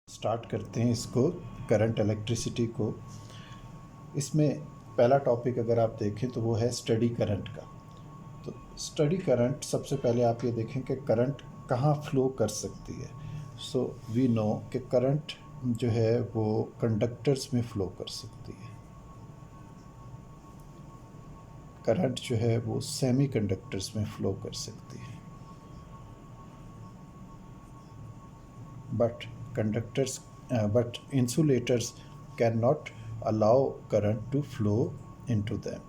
Start करते हैं इसको, करंट इलेक्ट्रिसिटी को। इसमें पहला टॉपिक अगर आप देखें तो वो है स्टडी करंट का। तो स्टडी करंट, सबसे पहले आप ये देखें कि करंट कहाँ फ्लो कर सकती है। सो वी नो कि करंट जो है वो कंडक्टर्स में फ़्लो कर सकती है। करंट जो है वो सेमी कंडक्टर्स में फ़्लो कर सकती है, but insulators can not allow current to flow into them.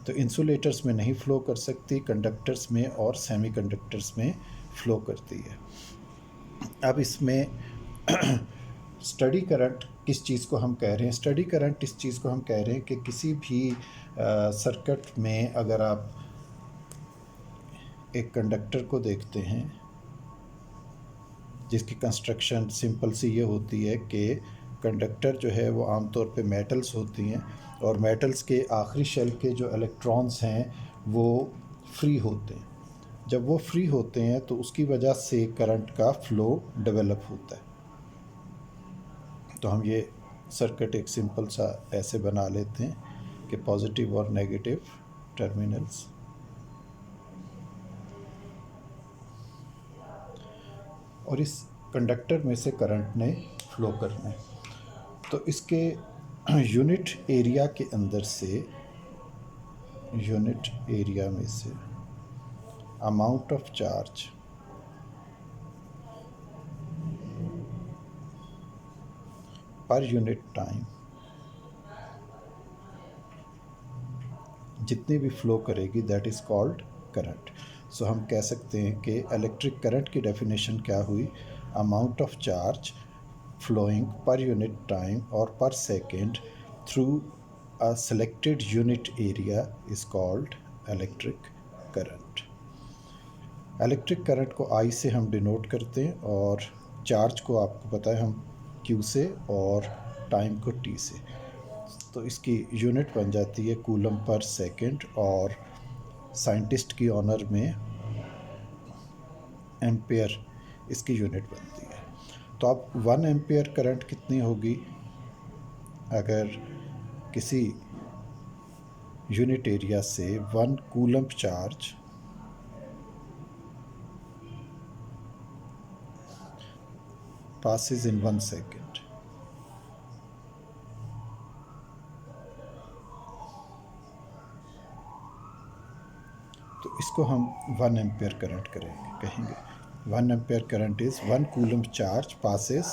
तो इंसुलेटर्स में नहीं फ़्लो कर सकती, कंडक्टर्स में और सेमी कंडक्टर्स में फ़्लो करती है। अब इसमें स्टडी करंट किस चीज़ को हम कह रहे हैं? स्टडी करंट इस चीज़ को हम कह रहे हैं कि किसी भी सर्किट में अगर आप एक कंडक्टर को देखते हैं जिसकी कंस्ट्रक्शन सिंपल सी ये होती है कि कंडक्टर जो है वो आमतौर पे मेटल्स होती हैं और मेटल्स के आखिरी शेल के जो इलेक्ट्रॉन्स हैं वो फ्री होते हैं। जब वो फ्री होते हैं तो उसकी वजह से करंट का फ्लो डेवलप होता है। तो हम ये सर्किट एक सिंपल सा ऐसे बना लेते हैं कि पॉजिटिव और नेगेटिव टर्मिनल्स, और इस कंडक्टर में से करंट ने फ्लो करना है। तो इसके यूनिट एरिया के अंदर से, यूनिट एरिया में से amount of charge per unit time जितनी भी फ्लो करेगी दैट इज़ कॉल्ड करंट। सो हम कह सकते हैं कि इलेक्ट्रिक करंट की डेफिनेशन क्या हुई? Amount of charge flowing per unit time or per second through a selected unit area is called electric current. Electric current को I से हम डिनोट करते हैं और चार्ज को आपको पता है हम Q से और टाइम को T से। तो इसकी यूनिट बन जाती है कूलम पर सेकंड और साइंटिस्ट की ऑनर में एम्पेयर इसकी यूनिट बनती है। तो अब 1 एम्पेयर करंट कितनी होगी? अगर किसी यूनिट एरिया से 1 coulomb charge passes in 1 second, तो इसको हम 1 एम्पेयर करंट कहेंगे। 1 ampere current is 1 coulomb charge passes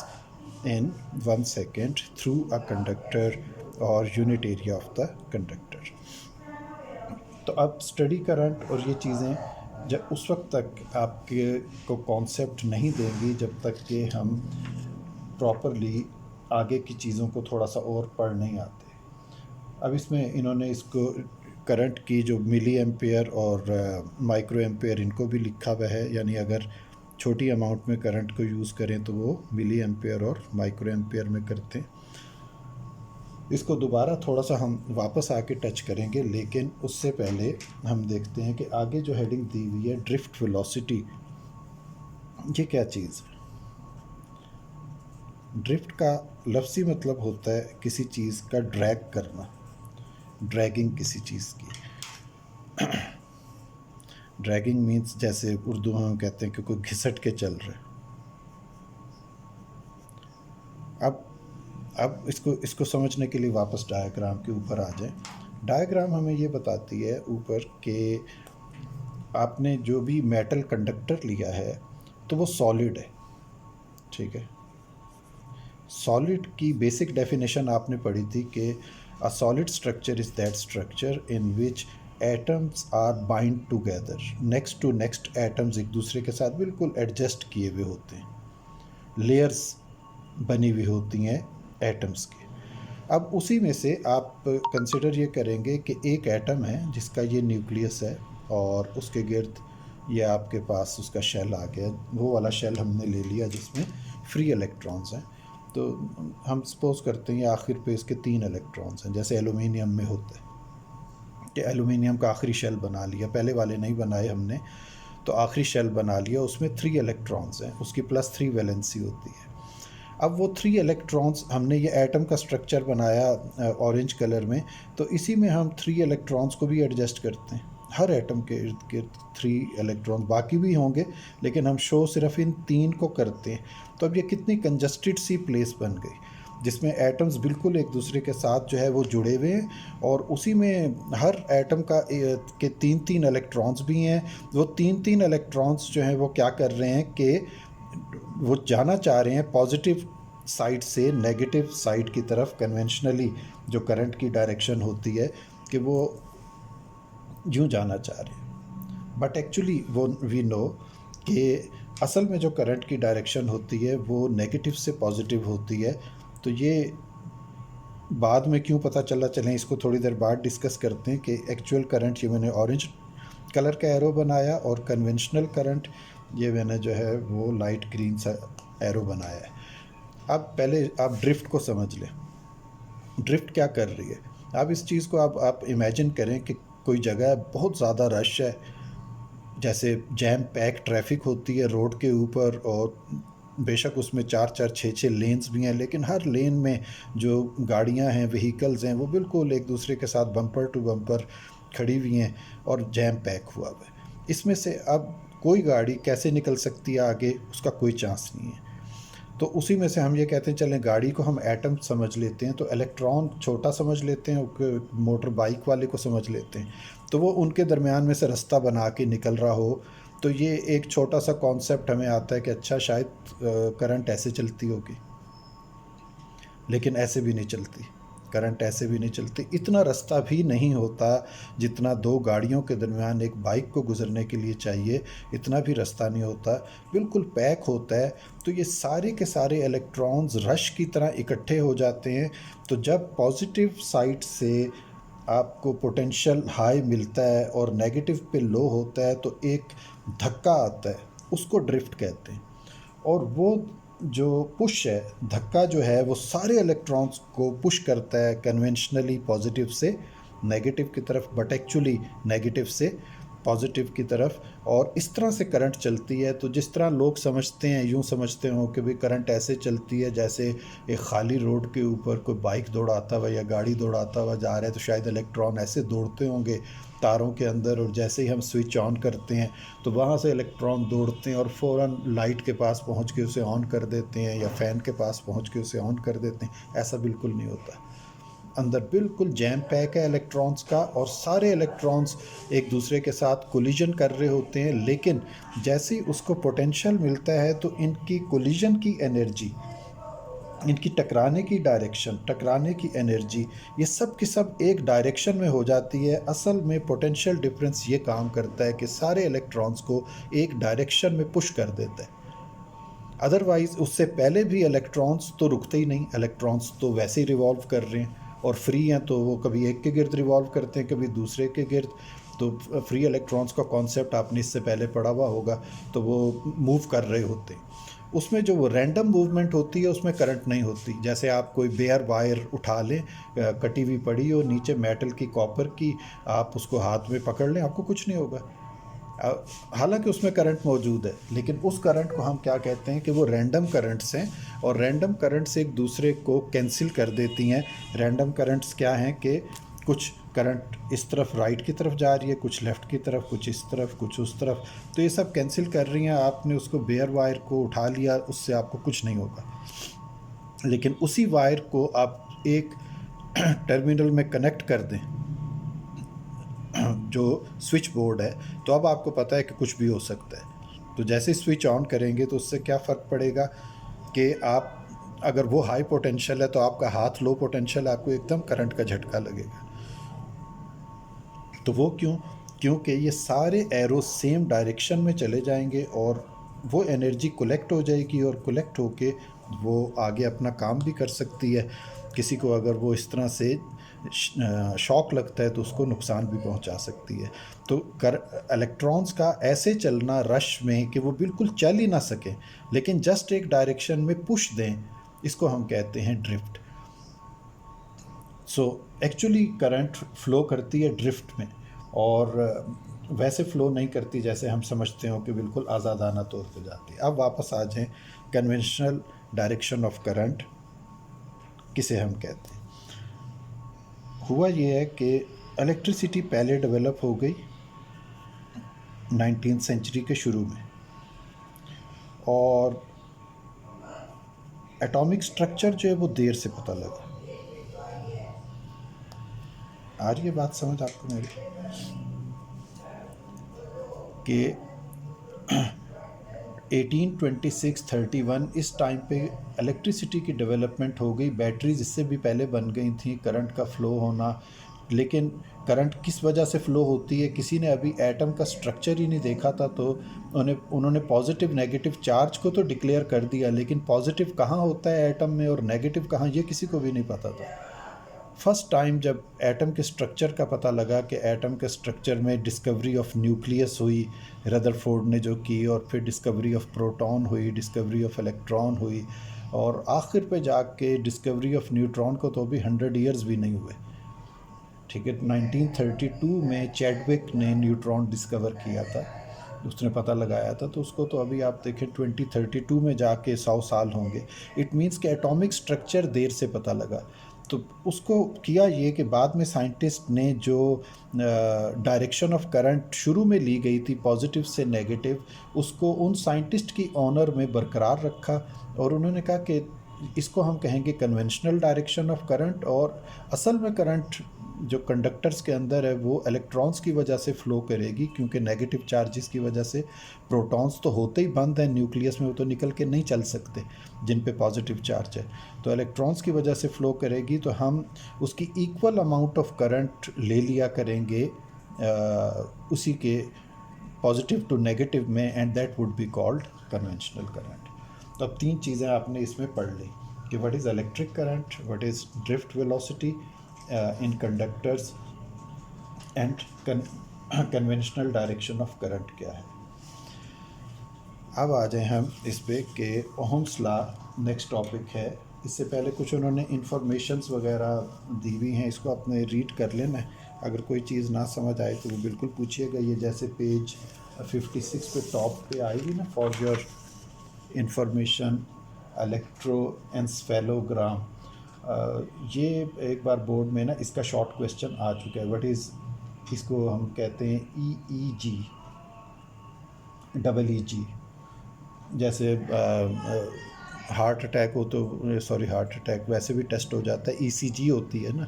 in 1 second through a conductor और unit area of the conductor. तो अब स्टडी करंट और ये चीज़ें जब उस वक्त तक आपके को कॉन्सेप्ट नहीं देंगी जब तक कि हम प्रॉपरली आगे की चीज़ों को थोड़ा सा और पढ़ नहीं आते। अब इसमें इन्होंने इसको करंट की जो मिली एम्पेयर और माइक्रो एम्पेयर इनको भी लिखा हुआ है, यानी अगर छोटी अमाउंट में करंट को यूज़ करें तो वो मिली एम्पेयर और माइक्रो एम्पेयर में करते हैं। इसको दोबारा थोड़ा सा हम वापस आके टच करेंगे, लेकिन उससे पहले हम देखते हैं कि आगे जो हेडिंग दी हुई है ड्रिफ्ट वेलोसिटी, ये क्या चीज़ है? ड्रिफ्ट का लफ्ज़ी मतलब होता है किसी चीज़ का ड्रैग करना, ड्रैगिंग किसी चीज़ की। ड्रैगिंग मीन्स जैसे उर्दू में हम कहते हैं कि कोई घिसट के चल रहा है। अब इसको समझने के लिए वापस डायग्राम के ऊपर आ जाए। डायग्राम हमें ये बताती है ऊपर कि आपने जो भी मेटल कंडक्टर लिया है तो वो सॉलिड है, ठीक है। सॉलिड की बेसिक डेफिनेशन आपने पढ़ी थी कि a solid structure is that structure in which atoms are bind together, next to next atoms एक दूसरे के साथ बिल्कुल एडजस्ट किए हुए होते हैं, लेयर्स बनी हुई होती हैं एटम्स की। अब उसी में से आप कंसिडर ये करेंगे कि एक एटम है जिसका ये न्यूक्लियस है और उसके गिर्द ये आपके पास उसका शेल आ गया। वो वाला शेल हमने ले लिया जिसमें फ्री इलेक्ट्रॉन्स हैं। तो हम सपोज करते हैं आखिर पे इसके 3 इलेक्ट्रॉन्स हैं, जैसे एलुमिनियम में होता है कि एलुमिनियम का आखिरी शेल बना लिया, पहले वाले नहीं बनाए हमने, तो आखिरी शेल बना लिया, उसमें 3 इलेक्ट्रॉन्स हैं, उसकी +3 वैलेंसी होती है। अब वो 3 इलेक्ट्रॉन्स, हमने ये एटम का स्ट्रक्चर बनाया ऑरेंज कलर में, तो इसी में हम 3 इलेक्ट्रॉन्स को भी एडजस्ट करते हैं। हर एटम के इर्द गिर्द 3 इलेक्ट्रॉन, बाकी भी होंगे लेकिन हम शो सिर्फ इन 3 को करते हैं। तो अब ये कितनी कंजस्टेड सी प्लेस बन गई जिसमें एटम्स बिल्कुल एक दूसरे के साथ जो है वो जुड़े हुए हैं, और उसी में हर एटम का के 3-3 इलेक्ट्रॉन्स भी हैं। वो 3-3 इलेक्ट्रॉन्स जो हैं वो क्या कर रहे हैं कि वो जाना चाह रहे हैं पॉजिटिव साइड से नेगेटिव साइड की तरफ। कन्वेंशनली जो करंट की डायरेक्शन होती है कि वो यूँ जाना चाह रहे हैं, बट एक्चुअली वो वी नो कि असल में जो करंट की डायरेक्शन होती है वो नेगेटिव से पॉजिटिव होती है। तो ये बाद में क्यों पता चला, चलें इसको थोड़ी देर बाद डिस्कस करते हैं कि एक्चुअल करंट, ये मैंने ऑरेंज कलर का एरो बनाया, और कन्वेंशनल करंट ये मैंने जो है वो लाइट ग्रीन सा एरो बनाया है। अब पहले आप ड्रिफ्ट को समझ लें। ड्रिफ्ट क्या कर रही है? आप इस चीज़ को आप इमेजिन करें कि कोई जगह है, बहुत ज़्यादा रश है, जैसे जैम पैक ट्रैफिक होती है रोड के ऊपर, और बेशक उसमें 4-4 6-6 लेन्स भी हैं, लेकिन हर लेन में जो गाड़ियां हैं, व्हीकल्स हैं, वो बिल्कुल एक दूसरे के साथ बम्पर टू बम्पर खड़ी हुई हैं और जैम पैक हुआ हुआ है। इसमें से अब कोई गाड़ी कैसे निकल सकती है आगे, उसका कोई चांस नहीं है। तो उसी में से हम ये कहते हैं चलें गाड़ी को हम एटम समझ लेते हैं, तो इलेक्ट्रॉन छोटा समझ लेते हैं, मोटर बाइक वाले को समझ लेते हैं, तो वो उनके दरमियान में से रास्ता बना के निकल रहा हो। तो ये एक छोटा सा कॉन्सेप्ट हमें आता है कि अच्छा शायद करंट ऐसे चलती होगी, लेकिन ऐसे भी नहीं चलती। करंट ऐसे भी नहीं चलती, इतना रास्ता भी नहीं होता जितना 2 गाड़ियों के दरमियान एक बाइक को गुजरने के लिए चाहिए, इतना भी रास्ता नहीं होता, बिल्कुल पैक होता है। तो ये सारे के सारे इलेक्ट्रॉन्स रश की तरह इकट्ठे हो जाते हैं। तो जब पॉजिटिव साइड से आपको पोटेंशियल हाई मिलता है और नेगेटिव पे लो होता है, तो एक धक्का आता है, उसको ड्रिफ्ट कहते हैं। और वो जो पुश है, धक्का जो है, वो सारे इलेक्ट्रॉन्स को पुश करता है कन्वेंशनली पॉजिटिव से नेगेटिव की तरफ, बट एक्चुअली नेगेटिव से पॉजिटिव की तरफ, और इस तरह से करंट चलती है। तो जिस तरह लोग समझते हैं, यूँ समझते हो कि भाई करंट ऐसे चलती है जैसे एक खाली रोड के ऊपर कोई बाइक दौड़ाता हुआ या गाड़ी दौड़ाता हुआ जा रहा है, तो शायद इलेक्ट्रॉन ऐसे दौड़ते होंगे तारों के अंदर, और जैसे ही हम स्विच ऑन करते हैं तो वहाँ से इलेक्ट्रॉन दौड़ते हैं और फ़ौरन लाइट के पास पहुँच के उसे ऑन कर देते हैं, या फ़ैन के पास पहुँच के उसे ऑन कर देते हैं। ऐसा बिल्कुल नहीं होता। अंदर बिल्कुल जैम पैक है इलेक्ट्रॉन्स का, और सारे इलेक्ट्रॉन्स एक दूसरे के साथ कोलिजन कर रहे होते हैं। लेकिन जैसे ही उसको पोटेंशियल मिलता है तो इनकी कोलिजन की एनर्जी, इनकी टकराने की डायरेक्शन, टकराने की एनर्जी, ये सब की सब एक डायरेक्शन में हो जाती है। असल में पोटेंशियल डिफरेंस ये काम करता है कि सारे इलेक्ट्रॉन्स को एक डायरेक्शन में पुश कर देता है। अदरवाइज़ उससे पहले भी इलेक्ट्रॉन्स तो रुकते ही नहीं, इलेक्ट्रॉन्स तो वैसे ही रिवॉल्व कर रहे हैं और फ्री हैं, तो वो कभी एक के गिर्द रिवॉल्व करते हैं, कभी दूसरे के गिर्द। तो फ्री इलेक्ट्रॉन्स का कॉन्सेप्ट आपने इससे पहले पढ़ा हुआ होगा। तो वो मूव कर रहे होते हैं, उसमें जो वो रैंडम मूवमेंट होती है उसमें करंट नहीं होती। जैसे आप कोई बेयर वायर उठा लें, कटी हुई पड़ी हो नीचे मेटल की, कॉपर की, आप उसको हाथ में पकड़ लें, आपको कुछ नहीं होगा। हालांकि उसमें करंट मौजूद है, लेकिन उस करंट को हम क्या कहते हैं कि वो रैंडम करंट्स हैं, और रैंडम करंट्स एक दूसरे को कैंसिल कर देती हैं। रैंडम करंट्स क्या हैं कि कुछ करंट इस तरफ राइट की तरफ जा रही है, कुछ लेफ़्ट की तरफ, कुछ इस तरफ, कुछ उस तरफ, तो ये सब कैंसिल कर रही हैं। आपने उसको बेयर वायर को उठा लिया, उससे आपको कुछ नहीं होगा। लेकिन उसी वायर को आप एक टर्मिनल में कनेक्ट कर दें जो स्विच बोर्ड है, तो अब आपको पता है कि कुछ भी हो सकता है। तो जैसे स्विच ऑन करेंगे तो उससे क्या फ़र्क पड़ेगा कि आप अगर वो हाई पोटेंशियल है तो आपका हाथ लो पोटेंशियल, आपको एकदम करंट का झटका लगेगा। तो वो क्योंकि ये सारे एरो सेम डायरेक्शन में चले जाएंगे और वो एनर्जी कलेक्ट हो जाएगी, और कलेक्ट होके वो आगे अपना काम भी कर सकती है। किसी को अगर वो इस तरह से शॉक लगता है तो उसको नुकसान भी पहुंचा सकती है। तो इलेक्ट्रॉन्स का ऐसे चलना रश में कि वो बिल्कुल चल ही ना सकें, लेकिन जस्ट एक डायरेक्शन में पुश दें, इसको हम कहते हैं drift. So actually current flow करती है ड्रिफ्ट में, और वैसे फ़्लो नहीं करती जैसे हम समझते हो कि बिल्कुल आज़ादाना तौर पे जाती है। अब वापस आ जाएं कन्वेंशनल डायरेक्शन ऑफ करंट किसे हम कहते हैं। हुआ ये है कि इलेक्ट्रिसिटी पहले डेवलप हो गई 19th सेंचुरी के शुरू में, और एटॉमिक स्ट्रक्चर जो है वो देर से पता लगा। आ रही है बात समझ आपको मेरी कि 1826-31 इस टाइम पे इलेक्ट्रिसिटी की डेवलपमेंट हो गई। बैटरीज इससे भी पहले बन गई थी, करंट का फ़्लो होना, लेकिन करंट किस वजह से फ़्लो होती है किसी ने अभी एटम का स्ट्रक्चर ही नहीं देखा था। तो उन्होंने पॉजिटिव नेगेटिव चार्ज को तो डिक्लेयर कर दिया, लेकिन पॉजिटिव कहाँ होता है एटम में और नेगेटिव कहाँ, ये किसी को भी नहीं पता था। फर्स्ट टाइम जब एटम के स्ट्रक्चर का पता लगा कि एटम के स्ट्रक्चर में डिस्कवरी ऑफ न्यूक्लियस हुई रदरफोर्ड ने जो की, और फिर डिस्कवरी ऑफ प्रोटॉन हुई, डिस्कवरी ऑफ इलेक्ट्रॉन हुई, और आखिर पे जाके डिस्कवरी ऑफ न्यूट्रॉन को तो अभी 100 ईयर्स भी नहीं हुए। ठीक है, 1932 में चैडविक ने न्यूट्रॉन डिस्कवर किया था, उसने पता लगाया था, तो उसको तो अभी आप देखें 2032 में जाके 100 साल होंगे। इट मीन्स कि एटॉमिक स्ट्रक्चर देर से पता लगा। तो उसको किया ये कि बाद में साइंटिस्ट ने जो डायरेक्शन ऑफ करंट शुरू में ली गई थी पॉजिटिव से नेगेटिव, उसको उन साइंटिस्ट की ऑनर में बरकरार रखा, और उन्होंने कहा कि इसको हम कहेंगे कन्वेंशनल डायरेक्शन ऑफ करंट। और असल में करंट जो कंडक्टर्स के अंदर है वो इलेक्ट्रॉन्स की वजह से फ़्लो करेगी, क्योंकि नेगेटिव चार्जेस की वजह से प्रोटॉन्स तो होते ही बंद हैं न्यूक्लियस में, वो तो निकल के नहीं चल सकते जिन पे पॉजिटिव चार्ज है, तो इलेक्ट्रॉन्स की वजह से फ़्लो करेगी। तो हम उसकी इक्वल अमाउंट ऑफ करंट ले लिया करेंगे उसी के पॉजिटिव टू नेगेटिव में, and that would be called conventional current. तो अब 3 चीज़ें आपने इसमें पढ़ ली कि what is electric current, what is drift velocity in conductors, and conventional direction of current क्या है। अब आ जाए हम इस पे कि ओहम्स लॉ नेक्स्ट टॉपिक है। इससे पहले कुछ उन्होंने इंफॉर्मेशंस वगैरह दी हुई हैं, इसको अपने रीड कर लेना। अगर कोई चीज़ ना समझ आए तो वो बिल्कुल पूछिएगा। ये जैसे पेज 56 पे टॉप पे आएगी ना, फॉर योर इंफॉर्मेशन इलेक्ट्रोएन्सेफेलोग्राम, ये एक बार बोर्ड में ना इसका शॉर्ट क्वेश्चन आ चुका है। व्हाट इज़, इसको हम कहते हैं EEG, EEG। जैसे हार्ट अटैक हो तो हार्ट अटैक वैसे भी टेस्ट हो जाता है, ECG होती है ना,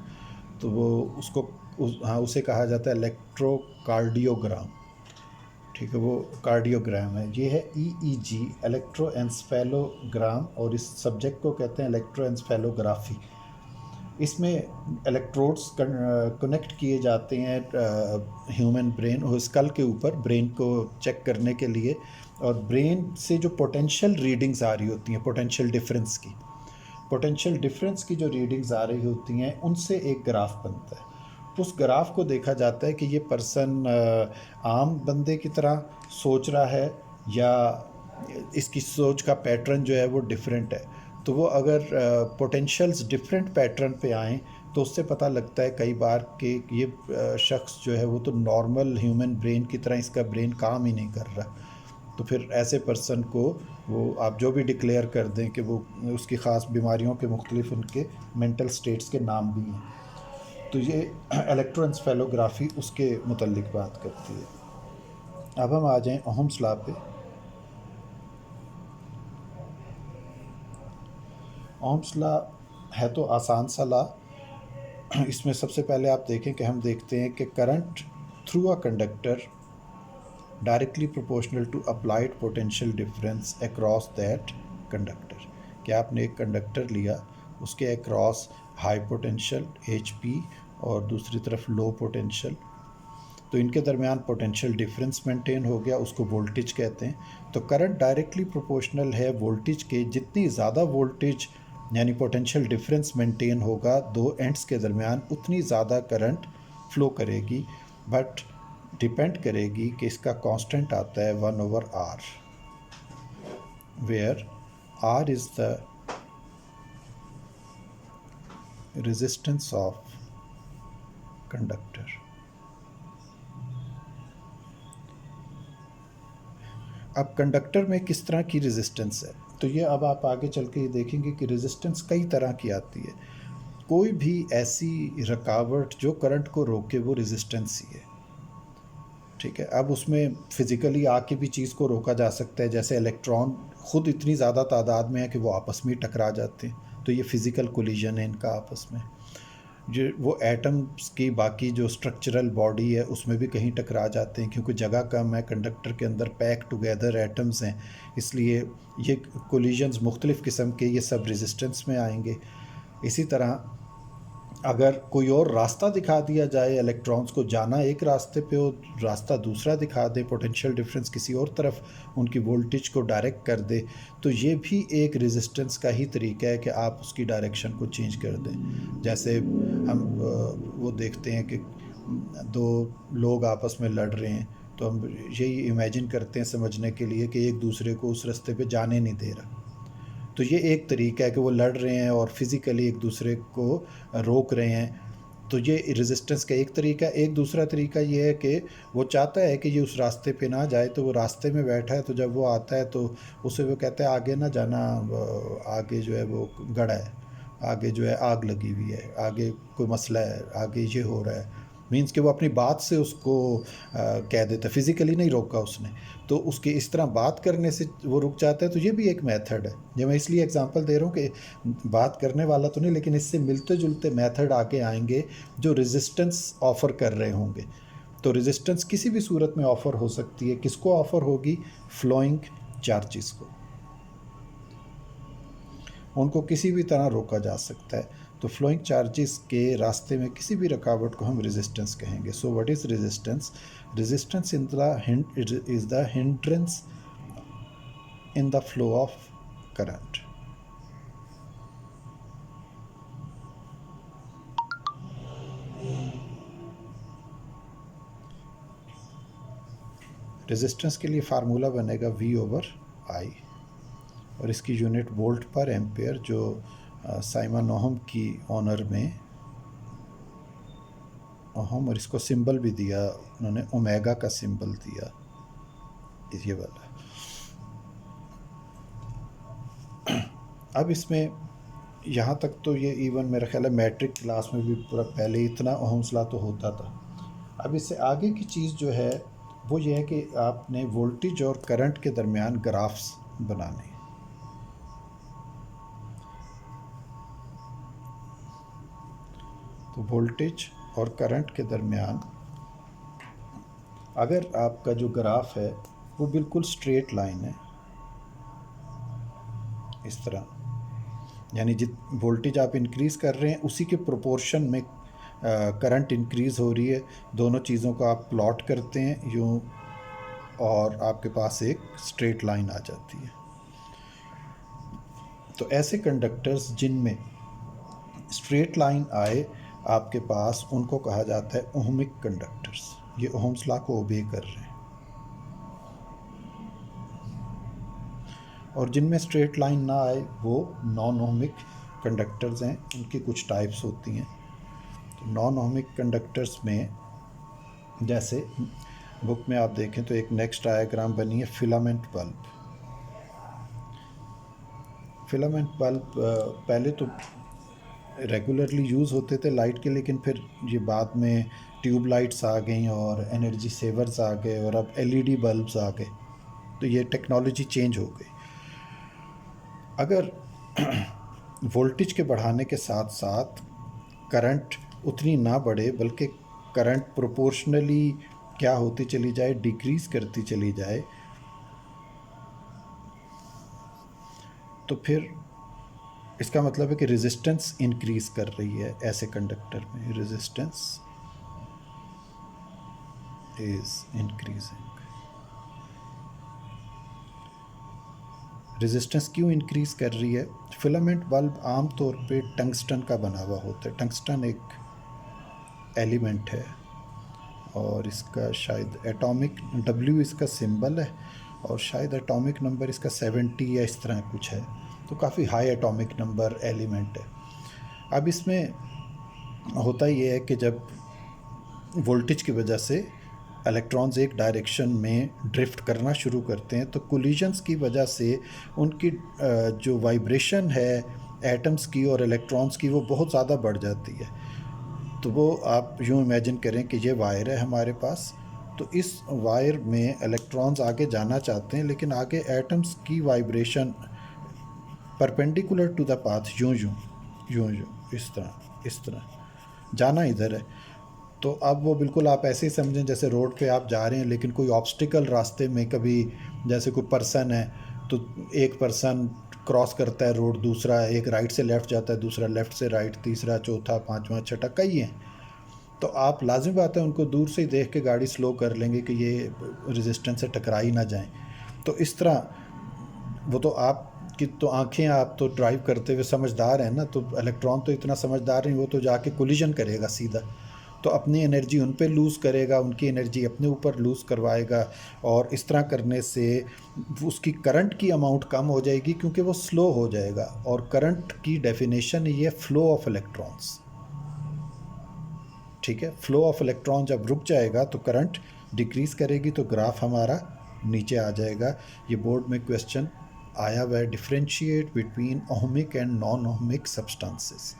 तो वो उसको उसे कहा जाता है इलेक्ट्रोकार्डियोग्राम। ठीक है, वो कार्डियोग्राम है। ये है EEG, इलेक्ट्रोएन्सेफेलोग्राम, और इस सब्जेक्ट को कहते हैं इलेक्ट्रोएन्सेफेलोग्राफी। इसमें इलेक्ट्रोड्स कनेक्ट किए जाते हैं ह्यूमन ब्रेन और स्कल के ऊपर, ब्रेन को चेक करने के लिए, और ब्रेन से जो पोटेंशियल रीडिंग्स आ रही होती हैं, पोटेंशियल डिफरेंस की जो रीडिंग्स आ रही होती हैं, उनसे एक ग्राफ बनता है। उस ग्राफ को देखा जाता है कि ये पर्सन आम बंदे की तरह सोच रहा है या इसकी सोच का पैटर्न जो है वो डिफरेंट है। तो वो अगर पोटेंशियल्स डिफरेंट पैटर्न पे आएँ तो उससे पता लगता है कई बार कि ये शख्स जो है वो तो नॉर्मल ह्यूमन ब्रेन की तरह इसका ब्रेन काम ही नहीं कर रहा। तो फिर ऐसे पर्सन को वो आप जो भी डिक्लेयर कर दें कि वो उसकी ख़ास बीमारियों के मुख्तलिफ उनके मेंटल स्टेट्स के नाम भी हैं। तो ये इलेक्ट्रोएन्सेफेलोग्राफी उसके मुतल्लिक बात करती है। अब हम आ जाएं ओहम्स लॉ पे। ओहम्स लॉ है तो आसान सा लॉ। इसमें सबसे पहले आप देखें कि हम देखते हैं कि current through a conductor directly proportional to applied potential difference across that conductor. कि आपने एक कंडक्टर लिया, उसके अक्रॉस हाई पोटेंशियल HP और दूसरी तरफ लो पोटेंशियल, तो इनके दरमियान पोटेंशियल डिफरेंस मेंटेन हो गया, उसको वोल्टेज कहते हैं। तो करंट डायरेक्टली प्रोपोर्शनल है वोल्टेज के। जितनी ज़्यादा वोल्टेज यानी पोटेंशियल डिफरेंस मेंटेन होगा दो एंड्स के दरमियान, उतनी ज़्यादा करंट फ्लो करेगी, बट डिपेंड करेगी कि इसका कांस्टेंट आता है 1/R, where R is the resistance of conductor. अब कंडक्टर में किस तरह की रेजिस्टेंस है, तो ये अब आप आगे चल के ये देखेंगे कि रेजिस्टेंस कई तरह की आती है। कोई भी ऐसी रुकावट जो करंट को रोके वो रेजिस्टेंस ही है, ठीक है। अब उसमें फिज़िकली आके भी चीज़ को रोका जा सकता है, जैसे इलेक्ट्रॉन खुद इतनी ज़्यादा तादाद में है कि वो आपस में टकरा जाते हैं, तो ये फ़िज़िकल कोलिजन है इनका आपस में। जो वो एटम्स की बाकी जो स्ट्रक्चरल बॉडी है उसमें भी कहीं टकरा जाते हैं, क्योंकि जगह कम है, कंडक्टर के अंदर पैक टुगेदर एटम्स हैं, इसलिए ये कोलिजन्स मुख्तलिफ़ किस्म के ये सब रेजिस्टेंस में आएंगे। इसी तरह अगर कोई और रास्ता दिखा दिया जाए, इलेक्ट्रॉन्स को जाना एक रास्ते पे हो, रास्ता दूसरा दिखा दे, पोटेंशियल डिफरेंस किसी और तरफ उनकी वोल्टेज को डायरेक्ट कर दे, तो ये भी एक रेजिस्टेंस का ही तरीका है कि आप उसकी डायरेक्शन को चेंज कर दें। जैसे हम वो देखते हैं कि दो लोग आपस में लड़ रहे हैं, तो हम यही इमेजिन करते हैं समझने के लिए कि एक दूसरे को उस रास्ते पे जाने नहीं दे रहा, तो ये एक तरीका है कि वो लड़ रहे हैं और फिज़िकली एक दूसरे को रोक रहे हैं, तो ये रेजिस्टेंस का एक तरीका। एक दूसरा तरीका ये है कि वो चाहता है कि ये उस रास्ते पे ना जाए, तो वो रास्ते में बैठा है, तो जब वो आता है तो उसे वो कहता है आगे ना जाना, आगे जो है वो गड़ा है, आगे जो है आग लगी हुई है, आगे कोई मसला है, आगे ये हो रहा है, मीन्स कि वो अपनी बात से उसको कह देता है, फिज़िकली नहीं रोका उसने, तो उसके इस तरह बात करने से वो रुक जाता है। तो ये भी एक मेथड है। ये मैं इसलिए एग्जांपल दे रहा हूँ कि बात करने वाला तो नहीं, लेकिन इससे मिलते जुलते मेथड आगे आएंगे जो रेजिस्टेंस ऑफ़र कर रहे होंगे। तो रेजिस्टेंस किसी भी सूरत में ऑफ़र हो सकती है। किसको ऑफ़र होगी? फ्लोइंग चार्जेस को, उनको किसी भी तरह रोका जा सकता है। तो फ्लोइंग चार्जेस के रास्ते में किसी भी रुकावट को हम रेजिस्टेंस कहेंगे। So what is resistance? Resistance is the hindrance in the flow of current. Resistance के लिए फार्मूला बनेगा V/I, और इसकी यूनिट वोल्ट पर एम्पेयर, जो साइमन ओहम की ऑनर में ओहम, और इसको सिंबल भी दिया उन्होंने, ओमेगा का सिंबल दिया, ये वाला। अब इसमें यहाँ तक तो ये इवन मेरा ख्याल है मैट्रिक क्लास में भी पूरा पहले इतना ओहम्स लॉ तो होता था। अब इससे आगे की चीज़ जो है वो ये है कि आपने वोल्टेज और करंट के दरमियान ग्राफ्स बनाने। तो वोल्टेज और करंट के दरमियान अगर आपका जो ग्राफ है वो बिल्कुल स्ट्रेट लाइन है इस तरह, यानी जित वोल्टेज आप इंक्रीज़ कर रहे हैं उसी के प्रोपोर्शन में करंट इंक्रीज़ हो रही है, दोनों चीज़ों को आप प्लॉट करते हैं यूँ, और आपके पास एक स्ट्रेट लाइन आ जाती है। तो ऐसे कंडक्टर्स जिनमें स्ट्रेट लाइन आए आपके पास, उनको कहा जाता है ओहमिक कंडक्टर्स। ये ओहम्स लॉ को ओबे कर रहे हैं। और जिनमें स्ट्रेट लाइन ना आए वो नॉन ओहमिक कंडक्टर्स हैं। उनकी कुछ टाइप्स होती हैं। तो नॉन ओहमिक कंडक्टर्स में, जैसे बुक में आप देखें तो एक नेक्स्ट डायग्राम बनी है फिलामेंट बल्ब। फिलामेंट बल्ब पहले तो रेगुलरली यूज़ होते थे लाइट के, लेकिन फिर ये बाद में ट्यूब लाइट्स आ गई और एनर्जी सेवर्स आ गए और अब एलईडी बल्ब्स आ गए, तो ये टेक्नोलॉजी चेंज हो गई। अगर वोल्टेज के बढ़ाने के साथ साथ करंट उतनी ना बढ़े, बल्कि करंट प्रोपोर्शनली क्या होती चली जाए, डिक्रीज़ करती चली जाए, तो फिर इसका मतलब है कि रेजिस्टेंस इंक्रीज़ कर रही है। ऐसे कंडक्टर में रेजिस्टेंस इज़ इंक्रीजिंग। रेजिस्टेंस क्यों इंक्रीज़ कर रही है? फिलामेंट बल्ब आम तौर पे टंगस्टन का बना हुआ होता है। टंगस्टन एक एलिमेंट है और इसका शायद एटॉमिक W इसका सिंबल है, और शायद एटॉमिक नंबर इसका 70 या इस तरह कुछ है, तो काफ़ी हाई एटॉमिक नंबर एलिमेंट है। अब इसमें होता ये है कि जब वोल्टेज की वजह से इलेक्ट्रॉन्स एक डायरेक्शन में ड्रिफ्ट करना शुरू करते हैं, तो कोलिजन्स की वजह से उनकी जो वाइब्रेशन है एटम्स की और इलेक्ट्रॉन्स की वो बहुत ज़्यादा बढ़ जाती है। तो वो आप यूँ इमेजिन करें कि ये वायर है हमारे पास, तो इस वायर में इलेक्ट्रॉन्स आगे जाना चाहते हैं, लेकिन आगे एटम्स की vibration perpendicular to the path यूँ यूँ यूँ यूँ इस तरह जाना इधर है। तो अब वो बिल्कुल आप ऐसे ही समझें जैसे रोड पे आप जा रहे हैं, लेकिन कोई ऑब्स्टिकल रास्ते में, कभी जैसे कोई पर्सन है तो एक पर्सन क्रॉस करता है रोड, दूसरा एक राइट से लेफ़्ट जाता है, दूसरा लेफ़्ट से राइट, तीसरा चौथा पांचवा छठा कई हैं। तो आप लाजिम बात है उनको दूर से ही देख के गाड़ी स्लो कर लेंगे कि ये रेजिस्टेंस से टकरा ही ना जाएं। तो इस तरह वो तो आप कि तो आंखें, आप तो ड्राइव करते हुए समझदार हैं ना, तो इलेक्ट्रॉन तो इतना समझदार नहीं, वो तो जाके कोलिजन करेगा सीधा, तो अपनी एनर्जी उन पे लूज़ करेगा, उनकी एनर्जी अपने ऊपर लूज़ करवाएगा, और इस तरह करने से उसकी करंट की अमाउंट कम हो जाएगी क्योंकि वो स्लो हो जाएगा। और करंट की डेफिनेशन ये फ्लो ऑफ इलेक्ट्रॉन्स, ठीक है। फ्लो ऑफ इलेक्ट्रॉन जब रुक जाएगा तो करंट डिक्रीज़ करेगी, तो ग्राफ हमारा नीचे आ जाएगा। ये बोर्ड में क्वेश्चन आया हुआ है, differentiate between ohmic and non ohmic substances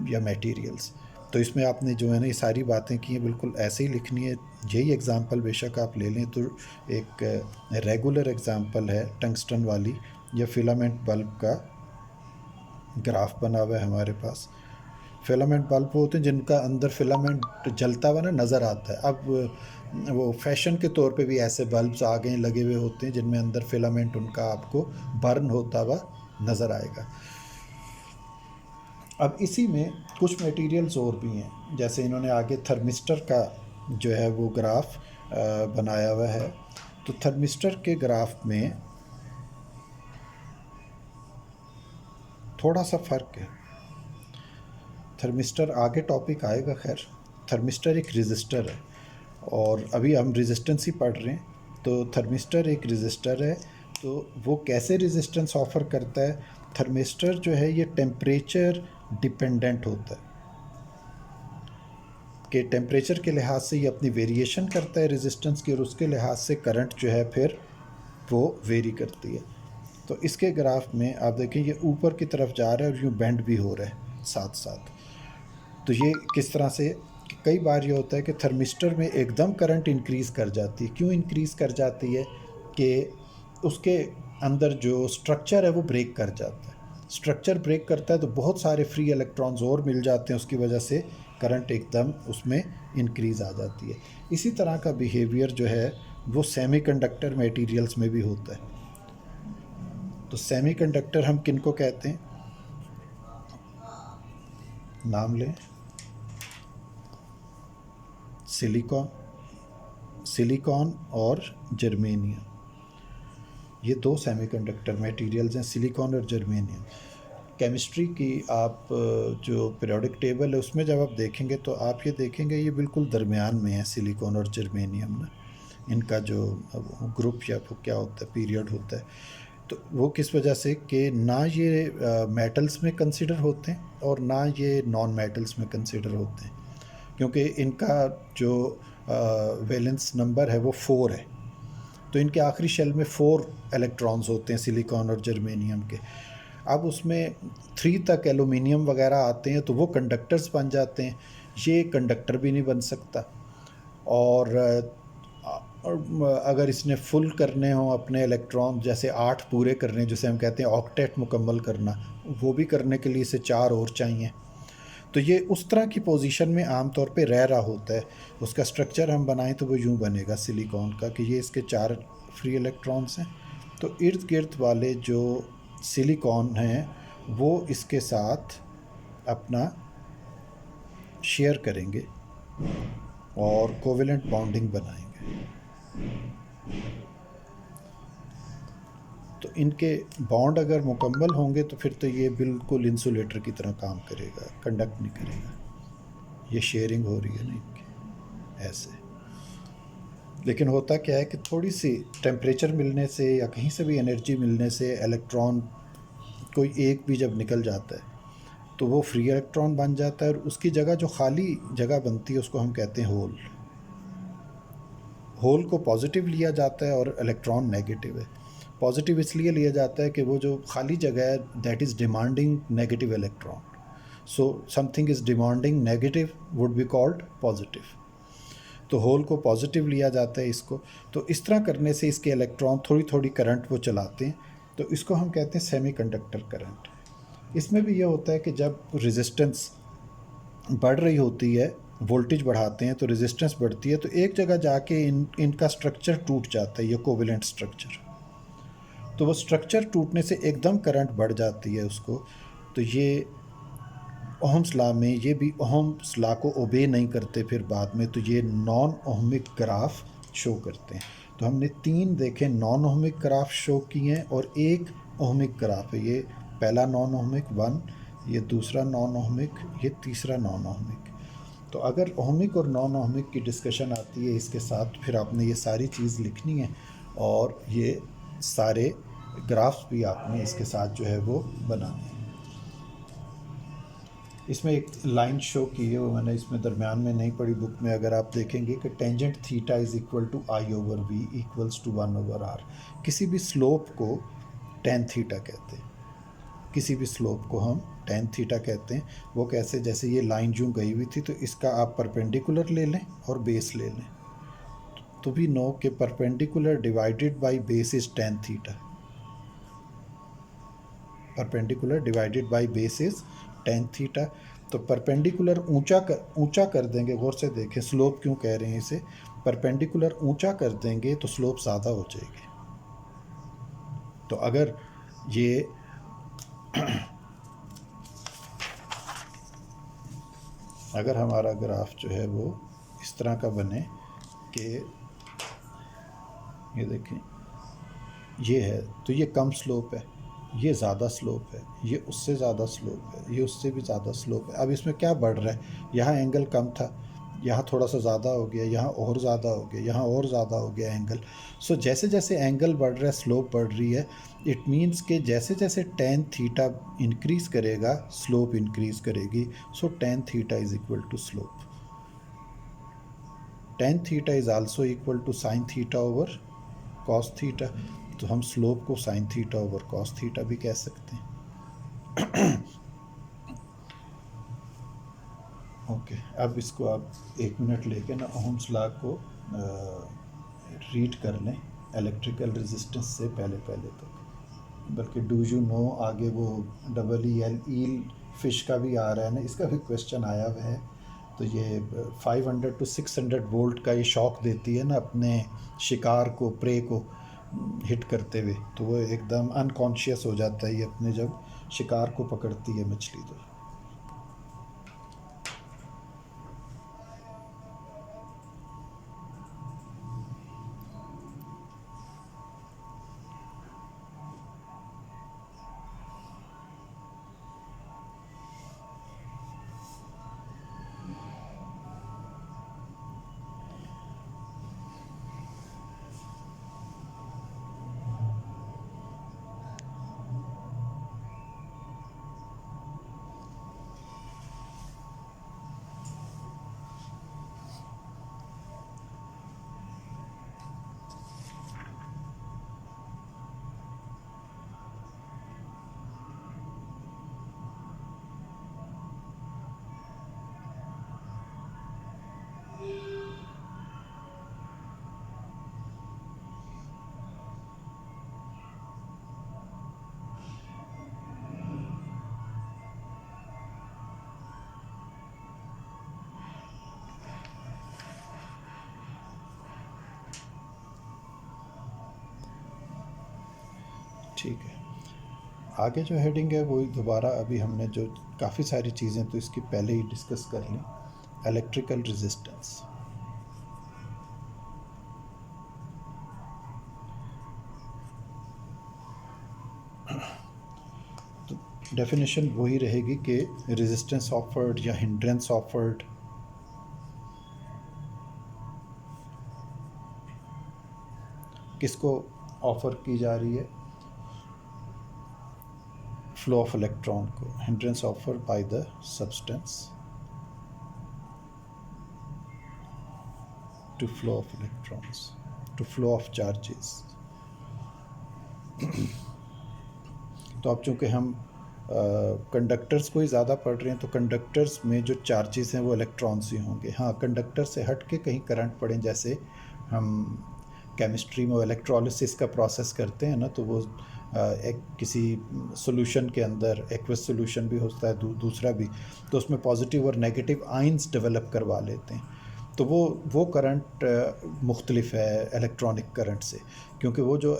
या मटेरियल्स। तो इसमें आपने जो है ना ये सारी बातें की हैं बिल्कुल ऐसे ही लिखनी है। यही एग्जांपल बेशक आप ले लें तो एक रेगुलर एग्जांपल है टंगस्टन वाली या फिलामेंट बल्ब का ग्राफ बना हुआ है हमारे पास। फिलामेंट बल्ब होते हैं जिनका अंदर फिलामेंट जलता हुआ ना नज़र आता है। अब वो फैशन के तौर पे भी ऐसे बल्ब्स आ गए लगे हुए होते हैं जिनमें अंदर फिलामेंट उनका आपको बर्न होता हुआ नज़र आएगा। अब इसी में कुछ मटेरियल्स और भी हैं, जैसे इन्होंने आगे थर्मिस्टर का जो है वो ग्राफ बनाया हुआ है। तो थर्मिस्टर के ग्राफ में थोड़ा सा फ़र्क है। थर्मिस्टर आगे टॉपिक आएगा, खैर थर्मिस्टर एक रेजिस्टर है और अभी हम रेजिस्टेंस ही पढ़ रहे हैं। तो थर्मिस्टर एक रेजिस्टर है, तो वो कैसे रेजिस्टेंस ऑफ़र करता है। थर्मिस्टर जो है ये टेम्परेचर डिपेंडेंट होता है कि टेम्परेचर के लिहाज से ये अपनी वेरिएशन करता है रेजिस्टेंस की, और उसके लिहाज से करंट जो है फिर वो वेरी करती है। तो इसके ग्राफ में आप देखें ये ऊपर की तरफ जा रहा है और यूँ बेंड भी हो रहा है साथ साथ। तो ये किस तरह से, कई बार ये होता है कि थर्मिस्टर में एकदम करंट इंक्रीज़ कर जाती है। क्यों इंक्रीज़ कर जाती है कि उसके अंदर जो स्ट्रक्चर है वो ब्रेक कर जाता है। स्ट्रक्चर ब्रेक करता है तो बहुत सारे फ्री इलेक्ट्रॉन्स और मिल जाते हैं, उसकी वजह से करंट एकदम उसमें इंक्रीज़ आ जाती है। इसी तरह का बिहेवियर जो है वो सेमीकंडक्टर मटेरियल्स में भी होता है। तो सेमीकंडक्टर हम किन को कहते हैं, नाम लें। सिलिकॉन और जर्मेनियम, ये दो सेमीकंडक्टर मटेरियल्स हैं, सिलिकॉन और जर्मेनियम। केमिस्ट्री की आप जो पीरियोडिक टेबल है उसमें जब आप देखेंगे तो आप ये देखेंगे ये बिल्कुल दरमियान में है सिलिकॉन और जर्मेनियम ना, इनका जो ग्रुप या क्या होता है पीरियड होता है। तो वो किस वजह से कि ना ये मेटल्स में कंसिडर होते हैं और ना ये नॉन मेटल्स में कंसिडर होते हैं, क्योंकि इनका जो वैलेंस नंबर है वो 4 है। तो इनके आखिरी शेल में 4 इलेक्ट्रॉन्स होते हैं सिलिकॉन और जर्मेनियम के। अब उसमें 3 तक एलुमिनियम वगैरह आते हैं तो वो कंडक्टर्स बन जाते हैं, ये कंडक्टर भी नहीं बन सकता। और अगर इसने फुल करने हो अपने इलेक्ट्रॉन, जैसे 8 पूरे करने, जैसे हम कहते हैं ऑक्टेट मुकम्मल करना, वो भी करने के लिए इसे 4 और चाहिए। तो ये उस तरह की पोजीशन में आम तौर पे रह रहा होता है। उसका स्ट्रक्चर हम बनाएं तो वो यूँ बनेगा सिलिकॉन का कि ये इसके 4 फ्री इलेक्ट्रॉन्स हैं। तो इर्द गिर्द वाले जो सिलिकॉन हैं वो इसके साथ अपना शेयर करेंगे और कोवेलेंट बॉन्डिंग बनाएंगे। तो इनके बॉन्ड अगर मुकम्मल होंगे तो फिर तो ये बिल्कुल इंसुलेटर की तरह काम करेगा, कंडक्ट नहीं करेगा। ये शेयरिंग हो रही है ना इनकी ऐसे। लेकिन होता क्या है कि थोड़ी सी टेम्परेचर मिलने से या कहीं से भी एनर्जी मिलने से इलेक्ट्रॉन कोई एक भी जब निकल जाता है तो वो फ्री इलेक्ट्रॉन बन जाता है, और उसकी जगह जो खाली जगह बनती है उसको हम कहते हैं होल। होल को पॉजिटिव लिया जाता है और इलेक्ट्रॉन नेगेटिव है। पॉजिटिव इसलिए लिया जाता है कि वो जो खाली जगह है that is demanding negative electron, so something is demanding negative would be called positive. तो होल को पॉजिटिव लिया जाता है इसको। तो इस तरह करने से इसके इलेक्ट्रॉन थोड़ी थोड़ी करंट वो चलाते हैं, तो इसको हम कहते हैं सेमीकंडक्टर करंट। इसमें भी ये होता है कि जब रेजिस्टेंस बढ़ रही होती है, वोल्टेज बढ़ाते हैं तो रेजिस्टेंस बढ़ती है, तो एक जगह जाके इनका स्ट्रक्चर टूट जाता है, ये कोवेलेंट स्ट्रक्चर। तो वो स्ट्रक्चर टूटने से एकदम करंट बढ़ जाती है उसको। तो ये ओहम्स लॉ में ये भी ओहम्स लॉ को ओबे नहीं करते फिर बाद में, तो ये नॉन ओहमिक ग्राफ शो करते हैं। तो हमने 3 देखे नॉन ओहमिक ग्राफ शो किए हैं और एक ओहमिक ग्राफ है। ये पहला नॉन ओहमिक 1, ये दूसरा नॉन ओहमिक, ये तीसरा नॉन ओहमिक। तो अगर ओहमिक और नॉन ओहमिक की डिस्कशन आती है इसके साथ, फिर आपने ये सारी चीज़ लिखनी है और ये सारे ग्राफ्स भी आपने इसके साथ जो है वो बनाने हैं। इसमें एक लाइन शो की है, वो मैंने इसमें दरमियान में नहीं पढ़ी बुक में। अगर आप देखेंगे कि tangent theta is equal to I over V equals to 1/r। किसी भी स्लोप को टेन थीटा कहते हैं, किसी भी स्लोप को हम टेन थीटा कहते हैं। वो कैसे, जैसे ये लाइन जो गई हुई थी तो इसका आप परपेंडिकुलर ले लें और बेस ले लें, तो भी नो कि perpendicular divided by base is tan theta. Perpendicular divided by base is tan theta. तो परपेंडिकुलर ऊंचा कर देंगे, गौर से देखें स्लोप क्यों कह रहे हैं इसे। परपेंडिकुलर ऊंचा कर देंगे तो स्लोप ज़्यादा हो जाएगी। तो अगर ये अगर हमारा ग्राफ जो है वो इस तरह का बने कि ये देखें ये है, तो ये कम स्लोप है, ये ज़्यादा स्लोप है, ये उससे ज़्यादा स्लोप है, ये उससे भी ज़्यादा स्लोप है। अब इसमें क्या बढ़ रहा है, यहाँ एंगल कम था, यहाँ थोड़ा सा ज़्यादा हो गया, यहाँ और ज़्यादा हो गया, यहाँ और ज़्यादा हो गया एंगल। सो जैसे जैसे एंगल बढ़ रहा है, स्लोप बढ़ रही है। इट मीन्स कि जैसे जैसे टेन थीटा इंक्रीज़ करेगा स्लोप इंक्रीज़ करेगी। So tan theta is equal to slope. Tan theta is also equal to sine theta over cos theta. तो हम स्लोप को sine theta over cos theta भी कह सकते हैं। ओके, अब इसको आप 1 मिनट लेके ना ओहम्स लॉ को रीड कर लें इलेक्ट्रिकल रेजिस्टेंस से पहले तक। बल्कि डू यू नो आगे वो EEL ईल फिश का भी आ रहा है ना, इसका भी क्वेश्चन आया हुआ है। तो ये 500 to 600 वोल्ट का ये शॉक देती है ना अपने शिकार को, प्रे को हिट करते हुए, तो वो एकदम अनकॉन्शियस हो जाता है ये अपने जब शिकार को पकड़ती है मछली। तो ठीक है, आगे जो हेडिंग है वही दोबारा अभी हमने जो काफ़ी सारी चीज़ें तो इसकी पहले ही डिस्कस कर ली। इलेक्ट्रिकल रेजिस्टेंस, तो डेफिनेशन वही रहेगी कि रेजिस्टेंस ऑफर्ड या हिंड्रेंस ऑफर्ड किसको ऑफर की जा रही है, फ्लो ऑफ इलेक्ट्रॉन को। Hindrance offer by the substance to flow of electrons, to flow of charges. तो अब चूँकि हम कंडक्टर्स को ही ज़्यादा पढ़ रहे हैं तो कंडक्टर्स में जो चार्जेस हैं वो इलेक्ट्रॉन्स ही होंगे। हाँ, कंडक्टर से हट के कहीं करंट पड़ें, जैसे हम केमिस्ट्री में इलेक्ट्रोलिसिस का प्रोसेस करते हैं ना, तो वो एक किसी सॉल्यूशन के अंदर एक्वस सॉल्यूशन भी होता है, दूसरा भी, तो उसमें पॉजिटिव और नेगेटिव आयंस डेवलप करवा लेते हैं। तो वो करंट मुख्तलिफ है इलेक्ट्रॉनिक करंट से, क्योंकि वो जो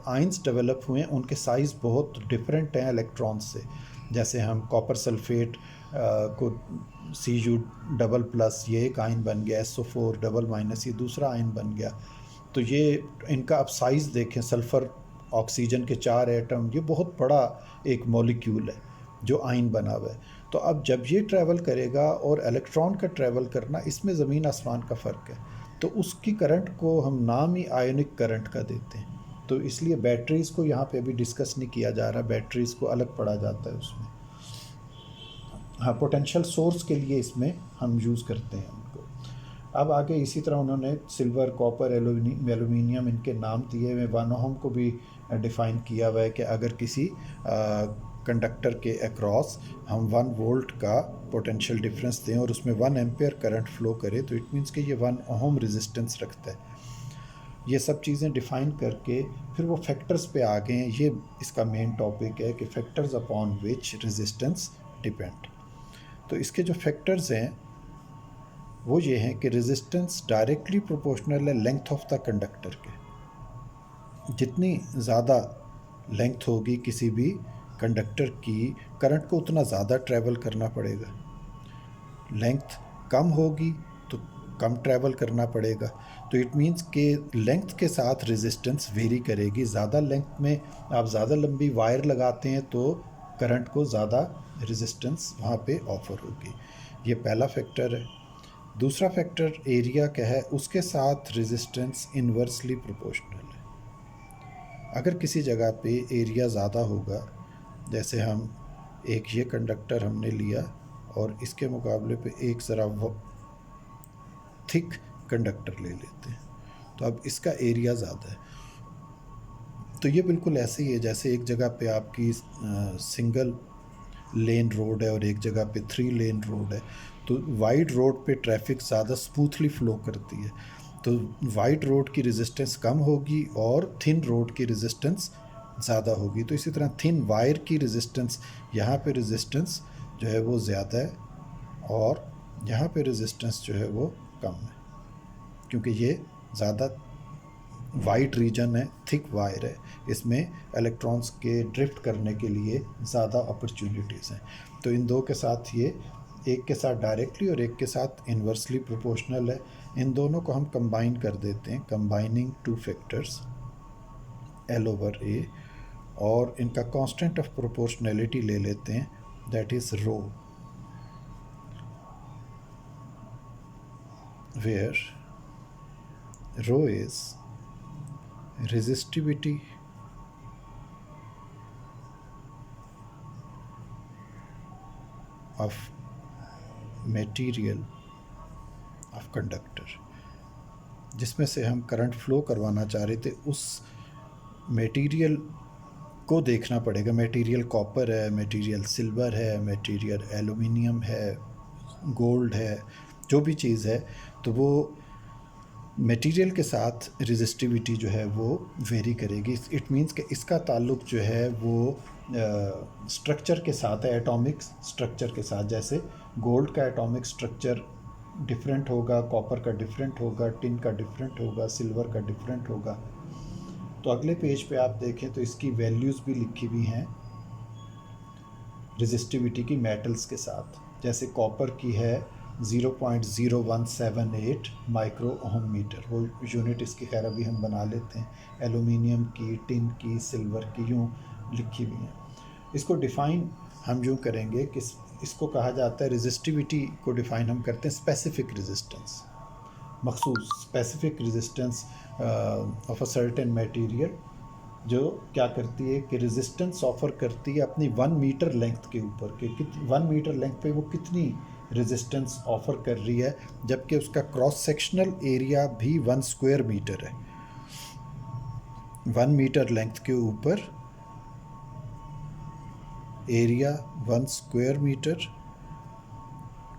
आयंस डेवलप हुए हैं उनके साइज़ बहुत डिफरेंट हैं इलेक्ट्रॉन्स से। जैसे हम कॉपर सल्फेट को Cu डबल प्लस, ये एक आयन बन गया, SO4 डबल माइनस, ये दूसरा आयन बन गया। तो ये इनका आप साइज़ देखें, सल्फ़र ऑक्सीजन के 4 एटम, ये बहुत बड़ा एक मॉलिक्यूल है जो आयन बना हुआ है। तो अब जब ये ट्रैवल करेगा और इलेक्ट्रॉन का ट्रैवल करना, इसमें ज़मीन आसमान का फ़र्क है, तो उसकी करंट को हम नाम ही आयोनिक करंट का देते हैं। तो इसलिए बैटरीज़ को यहाँ पे अभी डिस्कस नहीं किया जा रहा, बैटरीज़ को अलग पढ़ा जाता है उसमें। हाँ, पोटेंशियल सोर्स के लिए इसमें हम यूज़ करते हैं उनको। अब आगे इसी तरह उन्होंने सिल्वर, कॉपर, एलुमिनियम, इनके नाम दिए हुए। 1 ओहम को भी डिफ़ाइन किया हुआ है कि अगर किसी कंडक्टर के अक्रॉस हम 1 वोल्ट का पोटेंशियल डिफरेंस दें और उसमें 1 एम्पेयर करंट फ्लो करे, तो इट मीन्स कि ये 1 ओहम रेजिस्टेंस रखता है। ये सब चीज़ें डिफ़ाइन करके फिर वो फैक्टर्स पे आ गए हैं। ये इसका मेन टॉपिक है कि factors upon which resistance depend. तो इसके जो फैक्टर्स हैं वो ये हैं कि रेजिस्टेंस डायरेक्टली प्रोपोर्शनल है लेंथ ऑफ द कंडक्टर के। जितनी ज़्यादा लेंथ होगी किसी भी कंडक्टर की, करंट को उतना ज़्यादा ट्रैवल करना पड़ेगा। लेंथ कम होगी तो कम ट्रैवल करना पड़ेगा। तो इट मीन्स कि लेंथ के साथ रेजिस्टेंस वेरी करेगी। ज़्यादा लेंथ में आप ज़्यादा लंबी वायर लगाते हैं तो करंट को ज़्यादा रेजिस्टेंस वहाँ पे ऑफर होगी। ये पहला फैक्टर है। दूसरा फैक्टर एरिया का है, उसके साथ रेजिस्टेंस इन्वर्सली प्रोपोर्शनल है। अगर किसी जगह पे एरिया ज़्यादा होगा, जैसे हम एक ये कंडक्टर हमने लिया और इसके मुकाबले पे एक ज़रा थिक कंडक्टर ले लेते हैं, तो अब इसका एरिया ज़्यादा है। तो ये बिल्कुल ऐसे ही है जैसे एक जगह पे आपकी सिंगल लेन रोड है और एक जगह पे 3 लेन रोड है। तो वाइड रोड पे ट्रैफिक ज़्यादा स्मूथली फ़्लो करती है, तो वाइड रोड की रेजिस्टेंस कम होगी और थिन रोड की रेजिस्टेंस ज़्यादा होगी। तो इसी तरह थिन वायर की रेजिस्टेंस, यहाँ पे रेजिस्टेंस जो है वो ज़्यादा है और यहाँ पे रेजिस्टेंस जो है वो कम है, क्योंकि ये ज़्यादा वाइड रीजन है, थिक वायर है, इसमें इलेक्ट्रॉन्स के ड्रिफ्ट करने के लिए ज़्यादा अपॉर्चुनिटीज़ हैं। तो इन दो के साथ ये, एक के साथ डायरेक्टली और एक के साथ इन्वर्सली प्रोपोर्शनल है। इन दोनों को हम कंबाइन कर देते हैं, कंबाइनिंग 2 फैक्टर्स L/A, और इनका कांस्टेंट ऑफ प्रोपोर्शनैलिटी ले लेते हैं, that is rho, where rho is resistivity of material of conductor, जिसमें से हम करंट फ्लो करवाना चाह रहे थे उस मटेरियल को देखना पड़ेगा। मटेरियल कॉपर है, मटेरियल सिल्वर है, मटेरियल एलुमिनियम है, गोल्ड है, जो भी चीज़ है, तो वो मटेरियल के साथ रेजिस्टिविटी जो है वो वेरी करेगी। इट मींस कि इसका ताल्लुक जो है वो स्ट्रक्चर के साथ है, एटॉमिक स्ट्रक्चर के साथ। जैसे गोल्ड का एटॉमिक स्ट्रक्चर डिफरेंट होगा, कॉपर का डिफरेंट होगा, टिन का डिफरेंट होगा, सिल्वर का डिफरेंट होगा। तो अगले पेज पे आप देखें तो इसकी वैल्यूज़ भी लिखी हुई हैं रेजिस्टिविटी की मेटल्स के साथ। जैसे कॉपर की है 0.0178 माइक्रो ओहम मीटर, वो यूनिट इसकी खैर अभी हम बना लेते हैं। एलुमिनियम की, टिन की, सिल्वर की यूँ लिखी हुई हैं। इसको डिफ़ाइन हम यूँ करेंगे कि इसको कहा जाता है, रेजिस्टिविटी को डिफ़ाइन हम करते हैं स्पेसिफिक रेजिस्टेंस, मखसूस specific resistance of a certain material, जो क्या करती है कि रेजिस्टेंस ऑफर करती है अपनी 1 मीटर लेंथ के ऊपर, कि 1 मीटर लेंथ पे वो कितनी रेजिस्टेंस ऑफर कर रही है, जबकि उसका क्रॉस सेक्शनल एरिया भी 1 स्क्वायर मीटर है। 1 मीटर लेंथ के ऊपर एरिया 1 स्क्वायर मीटर।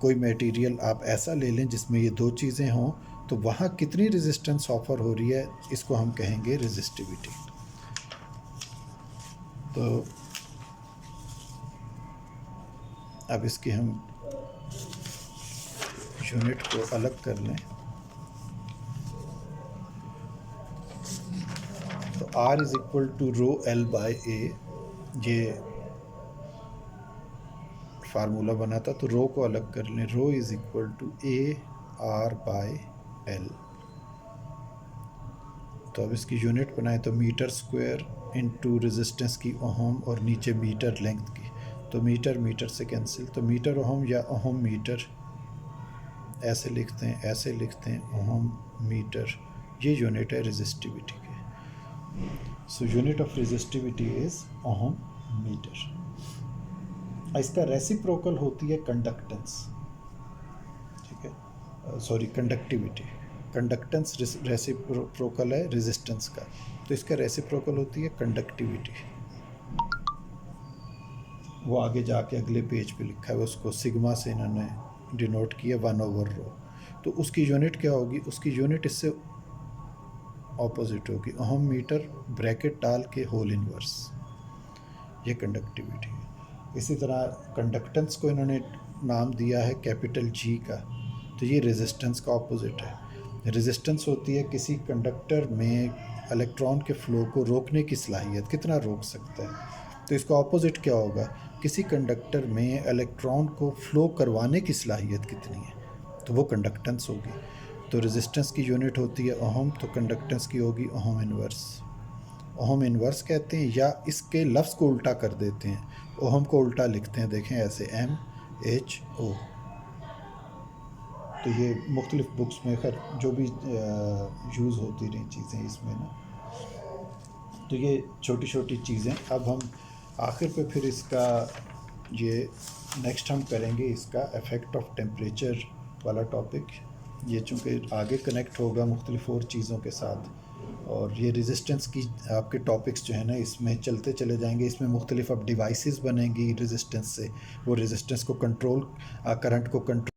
कोई मटेरियल आप ऐसा ले लें जिसमें ये दो चीज़ें हों, तो वहाँ कितनी रेजिस्टेंस ऑफर हो रही है, इसको हम कहेंगे रेजिस्टिविटी। तो अब इसकी हम यूनिट को अलग कर लें। तो R is equal to rho L by A, ये फार्मूला बना था। तो रो को अलग कर लें, rho is equal to AR by L। तो अब इसकी यूनिट बनाए तो मीटर स्क्वायर इनटू रेजिस्टेंस की ओहम और नीचे मीटर लेंथ की, तो मीटर मीटर से कैंसिल, तो मीटर ओहम या ओहम मीटर ऐसे लिखते हैं, ऐसे लिखते हैं ओहम मीटर। ये यूनिट है रेजिस्टिविटी के। So unit of resistivity is ohm metre. इसका रेसिप्रोकल होती है कंडक्टेंस, ठीक है, सॉरी कंडक्टिविटी। कंडक्टेंस रेसिप्रोकल है रेजिस्टेंस का, तो इसका रेसिप्रोकल होती है कंडक्टिविटी। वो आगे जाके अगले पेज पे लिखा है, उसको सिग्मा से इन्होंने डिनोट किया 1/रो। तो उसकी यूनिट क्या होगी, उसकी यूनिट इससे ऑपोजिट होगी, ओहम मीटर ब्रैकेट डाल के होल इनवर्स। ये कंडक्टिविटी है। इसी तरह कंडक्टेंस को इन्होंने नाम दिया है कैपिटल G का, तो ये रेजिस्टेंस का ऑपोजिट है। रेजिस्टेंस होती है किसी कंडक्टर में इलेक्ट्रॉन के फ़्लो को रोकने की सलाहियत, कितना रोक सकता है। तो इसका ऑपोजिट क्या होगा, किसी कंडक्टर में इलेक्ट्रॉन को फ़्लो करवाने की सलाहियत कितनी है, तो वो कंडक्टेंस होगी। तो रेजिस्टेंस की यूनिट होती है ओहम, तो कंडक्टेंस की होगी ओहम इनवर्स। ओहम इनवर्स कहते हैं, या इसके लफ्ज़ को उल्टा कर देते हैं, ओहम को उल्टा लिखते हैं, देखें ऐसे MHO। तो ये मुख्तलिफ़ बुक्स में खैर जो भी यूज़ होती रही चीज़ें इसमें ना, तो ये छोटी छोटी चीज़ें। अब हम आखिर पे फिर इसका ये नेक्स्ट हम करेंगे इसका इफ़ेक्ट ऑफ टेम्परेचर वाला टॉपिक। ये चूँकि आगे कनेक्ट होगा मुख्तलिफ़ और चीज़ों के साथ, और ये रेजिस्टेंस की आपके टॉपिक्स जो है ना इसमें चलते चले जाएंगे। इसमें मुख्तलिफ़ अब डिवाइसेस बनेंगी रेजिस्टेंस से, वो रेजिस्टेंस को कंट्रोल, करंट को कंट्रोल